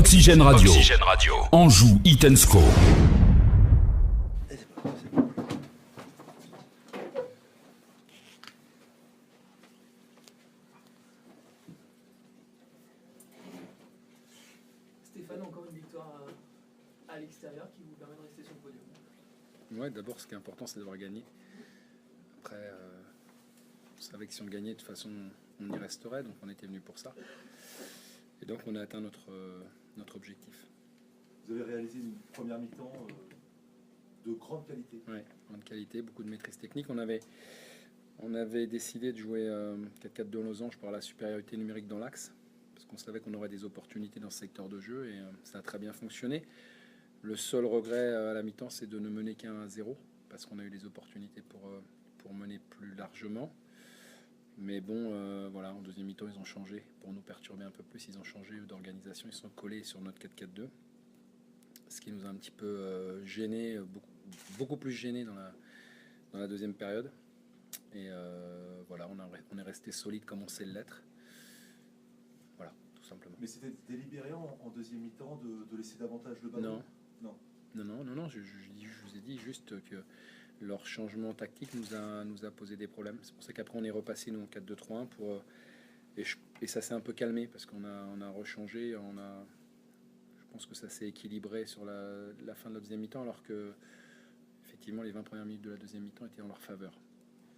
Oxygène Radio. Anjou, Hit & Score. Stéphane, encore une victoire à l'extérieur qui vous permet de rester sur le podium. Ouais, d'abord, ce qui est important, c'est d'avoir gagné. Après, on savait que si on gagnait, de toute façon, on y resterait. Donc, on était venu pour ça. Et donc, on a atteint notre objectif. Vous avez réalisé une première mi-temps de grande qualité. Oui, grande qualité, beaucoup de maîtrise technique. On avait décidé de jouer 4-4 de losange par la supériorité numérique dans l'axe, parce qu'on savait qu'on aurait des opportunités dans ce secteur de jeu, et ça a très bien fonctionné. Le seul regret à la mi-temps, c'est de ne mener qu'un 0, parce qu'on a eu des opportunités pour mener plus largement. Mais bon, voilà, en deuxième mi-temps, ils ont changé pour nous perturber un peu plus. Ils ont changé d'organisation, ils sont collés sur notre 4-4-2, ce qui nous a un petit peu gêné, beaucoup plus gêné dans la deuxième période. Et voilà, on est resté solide comme on sait l'être. Voilà, tout simplement. Mais c'était délibéré en deuxième mi-temps de laisser davantage le ballon? Non. Je vous ai dit juste que leur changement tactique nous a posé des problèmes. C'est pour ça qu'après on est repassé nous en 4-2-3-1 et ça s'est un peu calmé parce qu'on a rechangé, je pense que ça s'est équilibré sur la fin de la deuxième mi-temps, alors que effectivement les 20 premières minutes de la deuxième mi-temps étaient en leur faveur.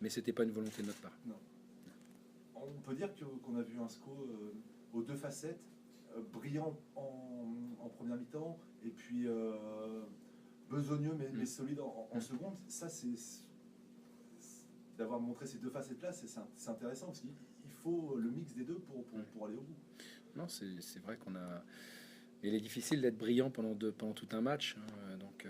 Mais c'était pas une volonté de notre part. Non. On peut dire qu'on a vu un SCO aux deux facettes, brillant en première mi-temps et puis besogneux mais solide en seconde. Ça, c'est d'avoir montré ces deux facettes-là, c'est intéressant parce qu'il faut le mix des deux pour aller au bout. Non, c'est vrai qu'on a... Il est difficile d'être brillant pendant tout un match. Donc,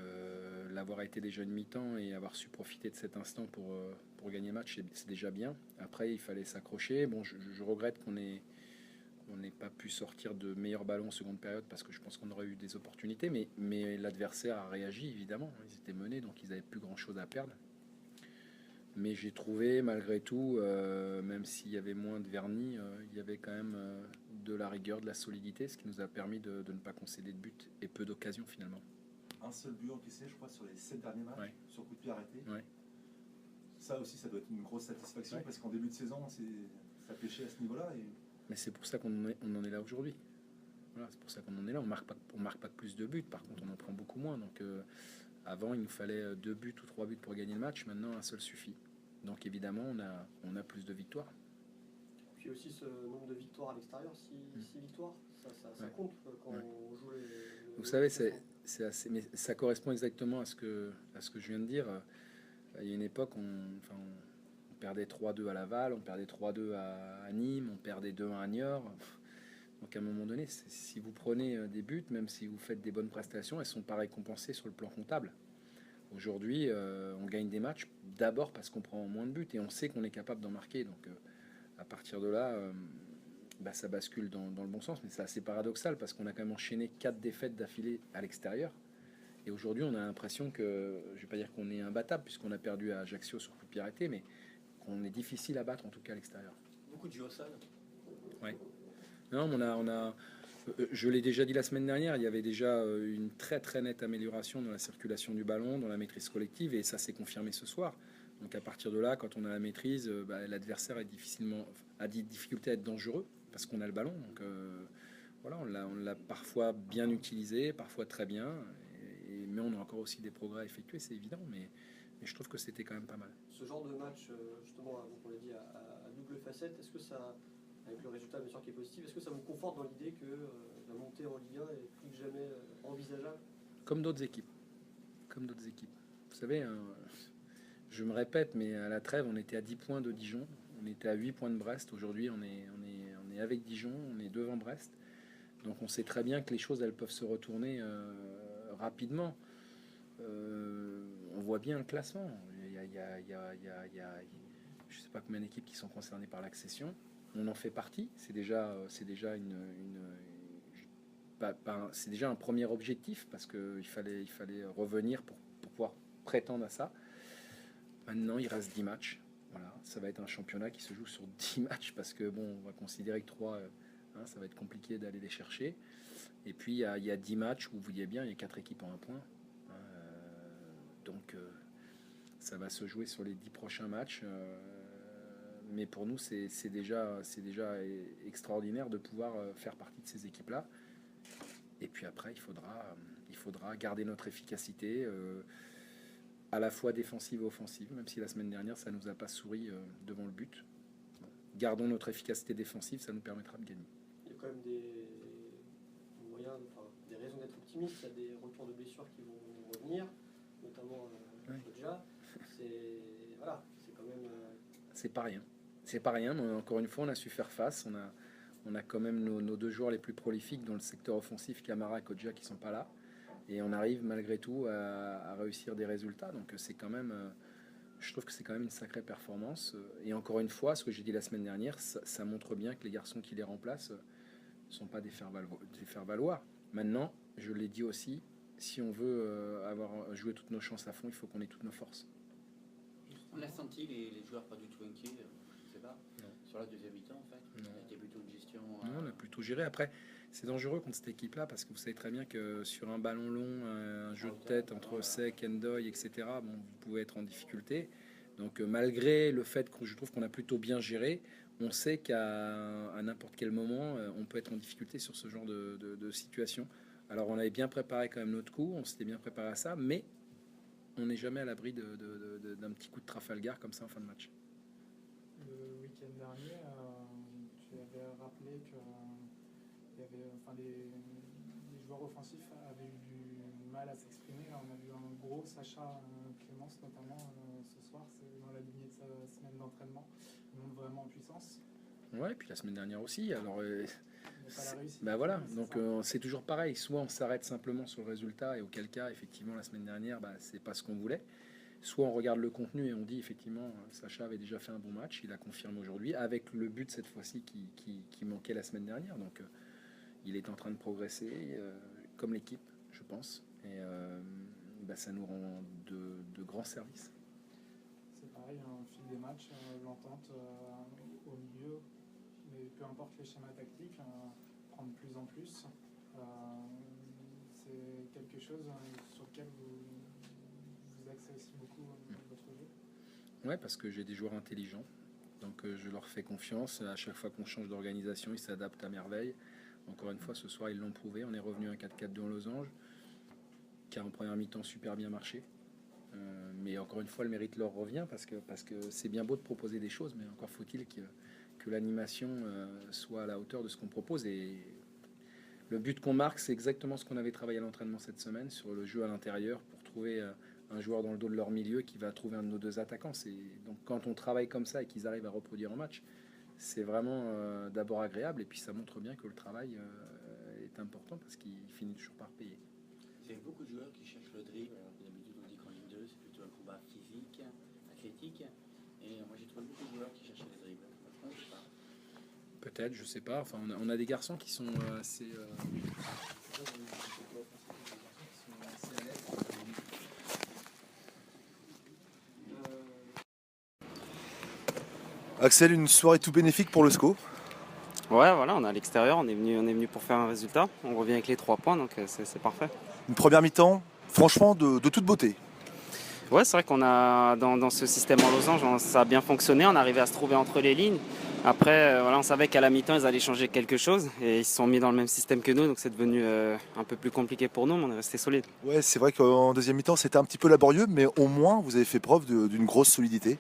l'avoir été déjà une mi-temps et avoir su profiter de cet instant pour gagner le match, c'est déjà bien. Après, il fallait s'accrocher. Bon, je regrette qu'on n'ait pas pu sortir de meilleurs ballons en seconde période parce que je pense qu'on aurait eu des opportunités. Mais l'adversaire a réagi, évidemment. Ils étaient menés, donc ils n'avaient plus grand-chose à perdre. Mais j'ai trouvé, malgré tout, même s'il y avait moins de vernis, il y avait quand même de la rigueur, de la solidité, ce qui nous a permis de ne pas concéder de but et peu d'occasions finalement. Un seul but encaissé, je crois, sur les 7 derniers matchs, sur coup de pied arrêté. Ouais. Ça aussi, ça doit être une grosse satisfaction parce qu'en début de saison, ça pêchait à ce niveau-là. Mais c'est pour ça qu'on en est là aujourd'hui. Voilà, c'est pour ça qu'on en est là. On marque pas plus de buts, par contre on en prend beaucoup moins. Donc avant il nous fallait 2 buts ou 3 buts pour gagner le match, maintenant un seul suffit. Donc évidemment on a plus de victoires. Puis aussi ce nombre de victoires à l'extérieur, 6 victoires, ça compte quand on joue Vous savez, c'est assez, mais ça correspond exactement à ce que je viens de dire. Il y a une époque, on perdait 3-2 à Laval, on perdait 3-2 à Nîmes, on perdait 2-1 à Niort. Donc à un moment donné, si vous prenez des buts, même si vous faites des bonnes prestations, elles sont pas récompensées sur le plan comptable. Aujourd'hui, on gagne des matchs d'abord parce qu'on prend moins de buts et on sait qu'on est capable d'en marquer. Donc à partir de là, ça bascule dans le bon sens. Mais c'est assez paradoxal parce qu'on a quand même enchaîné 4 défaites d'affilée à l'extérieur. Et aujourd'hui, on a l'impression que, je ne vais pas dire qu'on est imbattable puisqu'on a perdu à Ajaccio sur coup de pied arrêté, mais qu'on est difficile à battre en tout cas à l'extérieur. Beaucoup de jeux au sol. Oui. Non, je l'ai déjà dit la semaine dernière, il y avait déjà une très très nette amélioration dans la circulation du ballon, dans la maîtrise collective, et ça s'est confirmé ce soir. Donc à partir de là, quand on a la maîtrise, l'adversaire a des difficultés à être dangereux parce qu'on a le ballon. Donc voilà, on l'a parfois bien utilisé, parfois très bien, mais on a encore aussi des progrès à effectuer, c'est évident, mais je trouve que c'était quand même pas mal. Ce genre de match, justement, on l'a dit, à double facette, est-ce que ça, avec le résultat bien sûr qui est positif, est-ce que ça vous conforte dans l'idée que la montée en Ligue 1 est plus que jamais envisageable? Comme d'autres équipes. Vous savez, je me répète, mais à la trêve, on était à 10 points de Dijon, on était à 8 points de Brest. Aujourd'hui, on est avec Dijon, on est devant Brest. Donc on sait très bien que les choses, elles peuvent se retourner rapidement. On voit bien le classement. Il y a je sais pas combien d'équipes qui sont concernées par l'accession. On en fait partie. C'est déjà c'est déjà un premier objectif parce qu'il fallait revenir pour pouvoir prétendre à ça. Maintenant, il reste 10 matchs. Voilà, ça va être un championnat qui se joue sur 10 matchs parce que bon, on va considérer que 3, ça va être compliqué d'aller les chercher. Et puis il y a 10 matchs où vous voyez bien, il y a 4 équipes en un point. Donc ça va se jouer sur les 10 prochains matchs. Mais pour nous, c'est déjà extraordinaire de pouvoir faire partie de ces équipes-là. Et puis après, il faudra garder notre efficacité à la fois défensive et offensive, même si la semaine dernière, ça ne nous a pas souri devant le but. Gardons notre efficacité défensive, ça nous permettra de gagner. Il y a quand même des moyens, des raisons d'être optimiste. Il y a des retours de blessures qui vont revenir, notamment Kodja. C'est quand même... C'est pas rien. C'est pas rien, mais encore une fois, on a su faire face. On a quand même nos 2 joueurs les plus prolifiques dans le secteur offensif, Camara et Kodja, qui sont pas là. Et on arrive malgré tout à réussir des résultats. Donc c'est quand même, je trouve que c'est quand même une sacrée performance. Et encore une fois, ce que j'ai dit la semaine dernière, ça montre bien que les garçons qui les remplacent ne sont pas des faire-valoir. Maintenant, je l'ai dit aussi, si on veut avoir joué toutes nos chances à fond, il faut qu'on ait toutes nos forces. On a senti les joueurs pas du tout inquiets, je ne sais pas, sur la deuxième mi-temps en fait. Non. Il y a plutôt une gestion. Non, on a plutôt géré. Après, c'est dangereux contre cette équipe-là parce que vous savez très bien que sur un ballon long, un jeu de tête entre Sek, Endoy, etc., bon, vous pouvez être en difficulté. Donc malgré le fait que je trouve qu'on a plutôt bien géré, on sait qu'à n'importe quel moment, on peut être en difficulté sur ce genre de situation. Alors on avait bien préparé quand même notre coup, on s'était bien préparé à ça, mais on n'est jamais à l'abri d'un petit coup de Trafalgar comme ça en fin de match. Le week-end dernier, tu avais rappelé que les joueurs offensifs avaient eu du mal à s'exprimer. On a vu un gros Sacha Clémence notamment ce soir, c'est dans la lignée de sa semaine d'entraînement. Il monte vraiment en puissance. Ouais, puis la semaine dernière aussi. Alors, voilà, donc c'est toujours pareil. Soit on s'arrête simplement sur le résultat et auquel cas, effectivement, la semaine dernière, c'est pas ce qu'on voulait. Soit on regarde le contenu et on dit effectivement, Sacha avait déjà fait un bon match, il a confirmé aujourd'hui, avec le but cette fois-ci qui manquait la semaine dernière. Donc il est en train de progresser, comme l'équipe, je pense. Et ça nous rend de grands services. C'est pareil, au fil des matchs, l'entente au milieu, mais peu importe les schémas tactiques, prend de plus en plus. C'est quelque chose sur lequel vous axez aussi beaucoup votre jeu. Ouais, parce que j'ai des joueurs intelligents, donc je leur fais confiance. À chaque fois qu'on change d'organisation, ils s'adaptent à merveille. Encore une fois, ce soir, ils l'ont prouvé. On est revenu à 4-4-2 en losange, qui a en première mi-temps super bien marché. Mais encore une fois, le mérite leur revient parce que c'est bien beau de proposer des choses, mais encore faut-il que l'animation soit à la hauteur de ce qu'on propose. Et le but qu'on marque, c'est exactement ce qu'on avait travaillé à l'entraînement cette semaine sur le jeu à l'intérieur pour trouver un joueur dans le dos de leur milieu qui va trouver un de nos 2 attaquants. Donc quand on travaille comme ça et qu'ils arrivent à reproduire en match, c'est vraiment d'abord agréable et puis ça montre bien que le travail est important parce qu'il finit toujours par payer. Il y a beaucoup de joueurs qui cherchent le dribble. Alors d'habitude on dit qu'en Ligue 2 c'est plutôt un combat physique, athlétique. Et moi j'ai trouvé beaucoup de joueurs qui cherchaient le dribble. Peut-être, je sais pas. Enfin, on a des garçons qui sont assez. Axel, une soirée tout bénéfique pour le SCO. Ouais, voilà, on est à l'extérieur, on est venu pour faire un résultat. On revient avec les 3 points, donc c'est parfait. Une première mi-temps, franchement, de toute beauté. Ouais, c'est vrai qu'on a dans ce système en losange, ça a bien fonctionné. On arrivait à se trouver entre les lignes. Après, on savait qu'à la mi-temps, ils allaient changer quelque chose et ils se sont mis dans le même système que nous, donc c'est devenu un peu plus compliqué pour nous, mais on est resté solide. Ouais, c'est vrai qu'en deuxième mi-temps, c'était un petit peu laborieux, mais au moins, vous avez fait preuve d'une grosse solidité.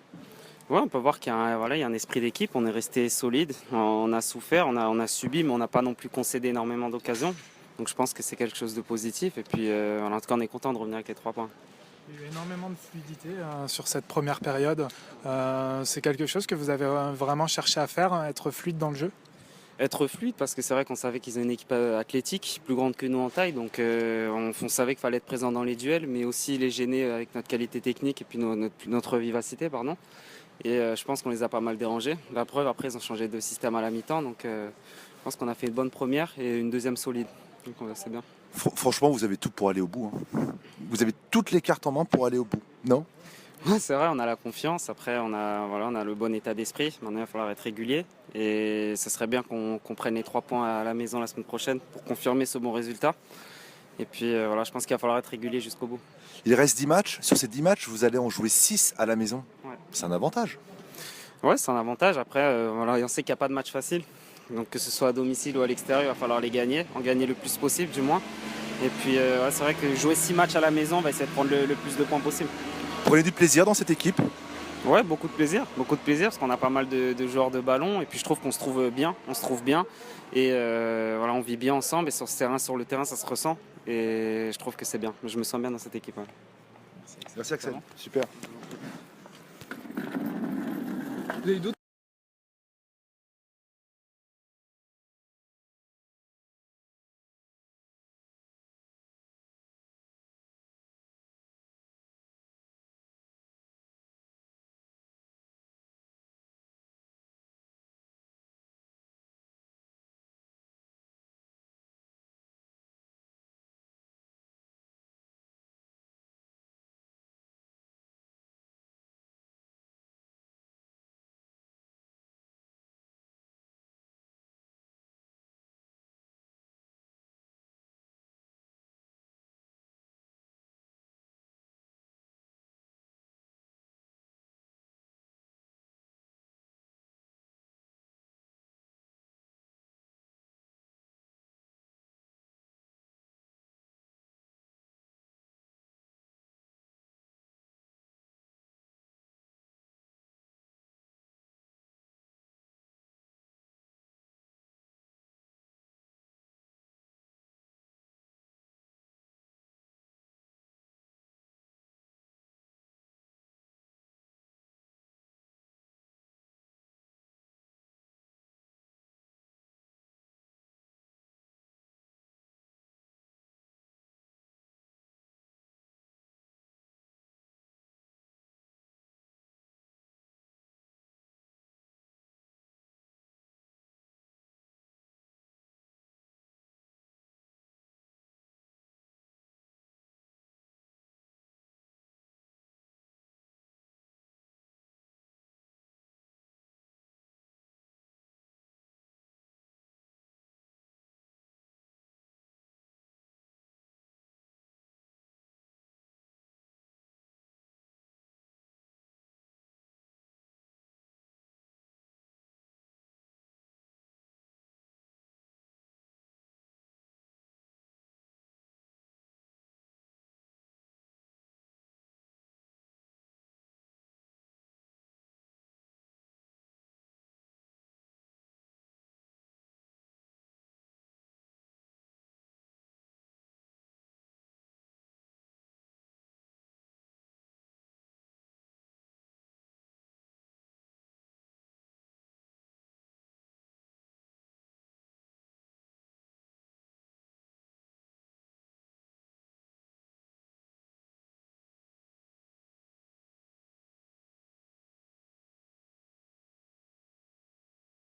Ouais, on peut voir qu'il y a un esprit d'équipe. On est resté solide. On a souffert, on a subi, mais on n'a pas non plus concédé énormément d'occasions. Donc je pense que c'est quelque chose de positif. Et puis, en tout cas, on est content de revenir avec les 3 points. Il y a eu énormément de fluidité sur cette première période. C'est quelque chose que vous avez vraiment cherché à faire, être fluide dans le jeu? Être fluide, parce que c'est vrai qu'on savait qu'ils avaient une équipe athlétique, plus grande que nous en taille. Donc on savait qu'il fallait être présent dans les duels, mais aussi les gêner avec notre qualité technique et puis notre vivacité, pardon. Et je pense qu'on les a pas mal dérangés. La preuve, après, ils ont changé de système à la mi-temps. Donc je pense qu'on a fait une bonne première et une deuxième solide. Donc c'est bien. Franchement, vous avez tout pour aller au bout. Vous avez toutes les cartes en main pour aller au bout, non? C'est vrai, on a la confiance. Après, on a le bon état d'esprit. Maintenant, il va falloir être régulier. Et ce serait bien qu'on prenne les 3 points à la maison la semaine prochaine pour confirmer ce bon résultat. Et puis voilà, je pense qu'il va falloir être régulier jusqu'au bout. Il reste 10 matchs. Sur ces 10 matchs, vous allez en jouer 6 à la maison. Ouais. C'est un avantage. Ouais, c'est un avantage. Après, voilà, on sait qu'il n'y a pas de match facile. Donc que ce soit à domicile ou à l'extérieur, il va falloir les gagner, en gagner le plus possible du moins. Et puis ouais, c'est vrai que jouer 6 matchs à la maison, on va essayer de prendre le plus de points possible. Prenez du plaisir dans cette équipe. Ouais, beaucoup de plaisir parce qu'on a pas mal de joueurs de ballon et puis je trouve qu'on se trouve bien, et voilà, on vit bien ensemble et sur le terrain ça se ressent et je trouve que c'est bien. Je me sens bien dans cette équipe. Ouais. Merci Axel. Super. Vous avez d'autres